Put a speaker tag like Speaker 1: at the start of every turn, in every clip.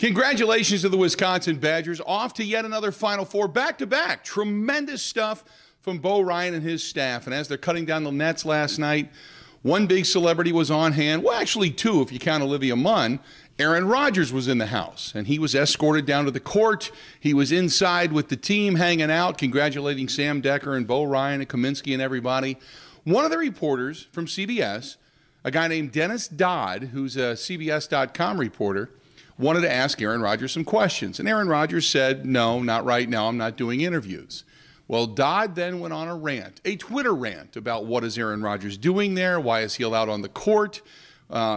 Speaker 1: Congratulations to the Wisconsin Badgers, off to yet another Final Four, back-to-back. Tremendous stuff from Bo Ryan and his staff. And as they're cutting down the nets last night, one big celebrity was on hand. Well, actually two, if you count Olivia Munn. Aaron Rodgers was in the house, and he was escorted down to the court. He was inside with the team, hanging out, congratulating Sam Decker and Bo Ryan and Kaminsky and everybody. One of the reporters from CBS, a guy named Dennis Dodd, who's a CBS.com reporter, wanted to ask Aaron Rodgers some questions. And Aaron Rodgers said, no, not right now. I'm not doing interviews. Well, Dodd then went on a rant, a Twitter rant, about what is Aaron Rodgers doing there? Why is he allowed on the court?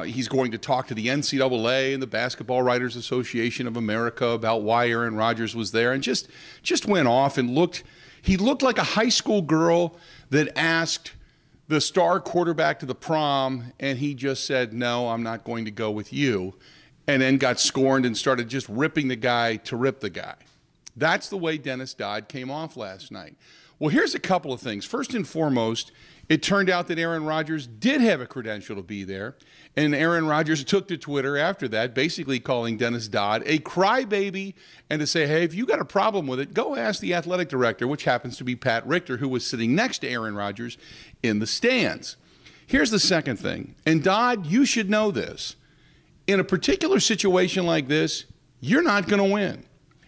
Speaker 1: He's going to talk to the NCAA and the Basketball Writers Association of America about why Aaron Rodgers was there, and just went off and he looked like a high school girl that asked the star quarterback to the prom, and he just said, no, I'm not going to go with you, and then got scorned and started just ripping the guy to rip the guy. That's the way Dennis Dodd came off last night. Well, here's a couple of things. First and foremost, it turned out that Aaron Rodgers did have a credential to be there, and Aaron Rodgers took to Twitter after that, basically calling Dennis Dodd a crybaby, and to say, hey, if you got a problem with it, go ask the athletic director, which happens to be Pat Richter, who was sitting next to Aaron Rodgers in the stands. Here's the second thing, and Dodd, you should know this. In a particular situation like this, you're not going to win.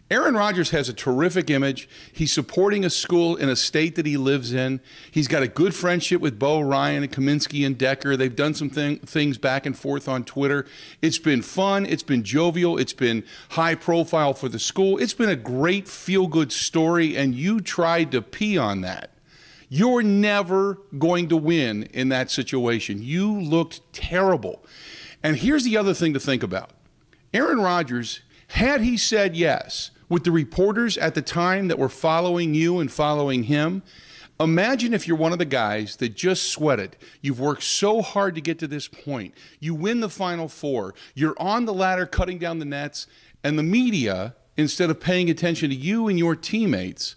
Speaker 1: Aaron Rodgers has a terrific image. He's supporting a school in a state that he lives in. He's got a good friendship with Bo Ryan and Kaminsky and Decker. They've done some things back and forth on Twitter. It's been fun. It's been jovial. It's been high profile for the school. It's been a great feel-good story, and you tried to pee on that. You're never going to win in that situation. You looked terrible. And here's the other thing to think about. Aaron Rodgers, had he said yes, with the reporters at the time that were following you and following him, imagine if you're one of the guys that just sweated. You've worked so hard to get to this point. You win the Final Four. You're on the ladder cutting down the nets, and the media, instead of paying attention to you and your teammates,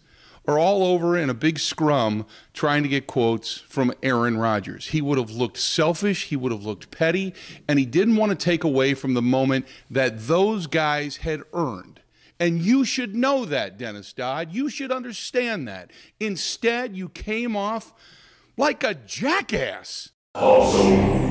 Speaker 1: are all over in a big scrum trying to get quotes from Aaron Rodgers. He would have looked selfish, he would have looked petty, and he didn't want to take away from the moment that those guys had earned. And you should know that, Dennis Dodd. You should understand that. Instead, you came off like a jackass.
Speaker 2: Awesome.